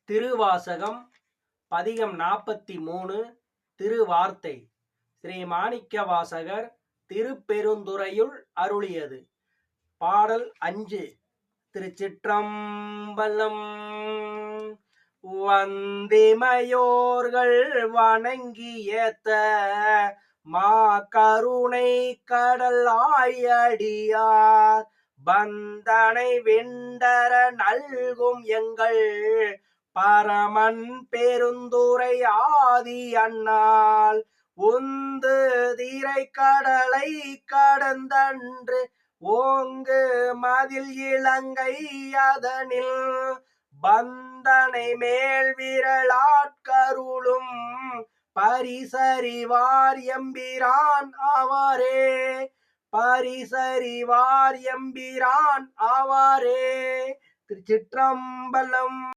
திருவாசகம் பதிகம் 43 திருவார்த்தை ஸ்ரீ மாணிக்கவாசகர் திருப்பெருந்துறையுள் அருளியது. பாடல் 5. திருச்சிற்றம்பலம். வந்திமையோர்கள் வணங்கி ஏத்த மா கருணை கடல் ஆயடியார் பந்தனை வெண்டர நல்கும் எங்கள் பரமன் பெருந்துரை ஆதி அண்ணால் உந்து திரை கடலை கடந்தன்று ஓங்கு மதில் இலங்கை அதனில் பந்தனை மேல் விரலாட்கருளும் பரிசறிவார் எம்பிரான் அவரே. பரிசறிவார் எம்பிரான் அவரே. திருச்சிற்றம்பலம்.